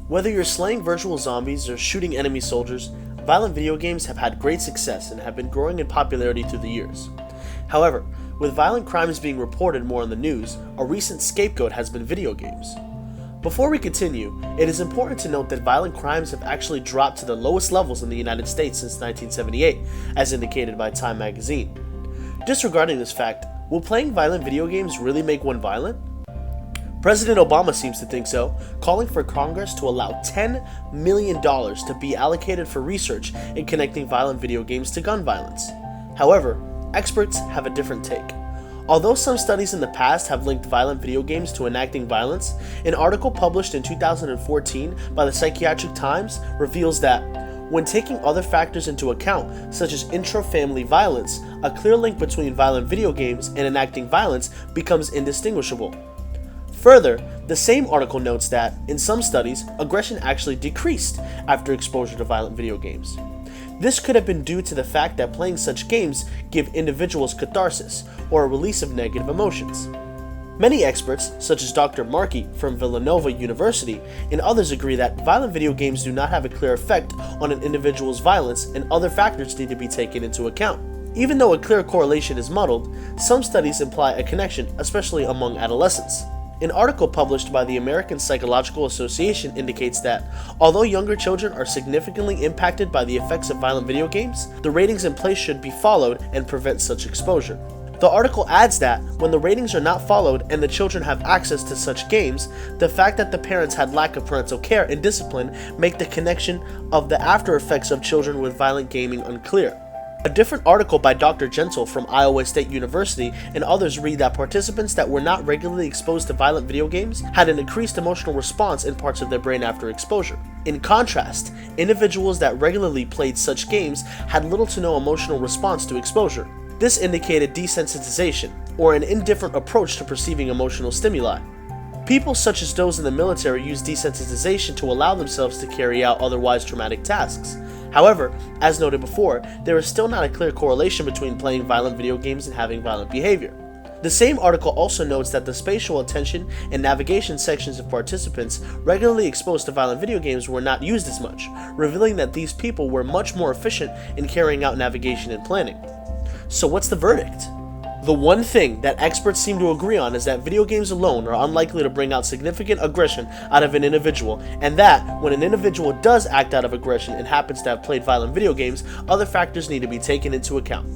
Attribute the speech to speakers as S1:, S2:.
S1: Whether you're slaying virtual zombies or shooting enemy soldiers, violent video games have had great success and have been growing in popularity through the years. However, with violent crimes being reported more in the news, a recent scapegoat has been video games. Before we continue, it is important to note that violent crimes have actually dropped to the lowest levels in the United States since 1978, as indicated by Time magazine. Disregarding this fact, will playing violent video games really make one violent? President Obama seems to think so, calling for Congress to allow $10 million to be allocated for research in connecting violent video games to gun violence. However, experts have a different take. Although some studies in the past have linked violent video games to enacting violence, an article published in 2014 by the Psychiatric Times reveals that, when taking other factors into account, such as intra-family violence, a clear link between violent video games and enacting violence becomes indistinguishable. Further, the same article notes that, in some studies, aggression actually decreased after exposure to violent video games. This could have been due to the fact that playing such games give individuals catharsis, or a release of negative emotions. Many experts, such as Dr. Markey from Villanova University, and others agree that violent video games do not have a clear effect on an individual's violence and other factors need to be taken into account. Even though a clear correlation is muddled, some studies imply a connection, especially among adolescents. An article published by the American Psychological Association indicates that, although younger children are significantly impacted by the effects of violent video games, the ratings in place should be followed and prevent such exposure. The article adds that, when the ratings are not followed and the children have access to such games, the fact that the parents had lack of parental care and discipline make the connection of the after effects of children with violent gaming unclear. A different article by Dr. Gentile from Iowa State University and others read that participants that were not regularly exposed to violent video games had an increased emotional response in parts of their brain after exposure. In contrast, individuals that regularly played such games had little to no emotional response to exposure. This indicated desensitization, or an indifferent approach to perceiving emotional stimuli. People such as those in the military use desensitization to allow themselves to carry out otherwise traumatic tasks. However, as noted before, there is still not a clear correlation between playing violent video games and having violent behavior. The same article also notes that the spatial attention and navigation sections of participants regularly exposed to violent video games were not used as much, revealing that these people were much more efficient in carrying out navigation and planning. So what's the verdict? The one thing that experts seem to agree on is that video games alone are unlikely to bring out significant aggression out of an individual, and that, when an individual does act out of aggression and happens to have played violent video games, other factors need to be taken into account.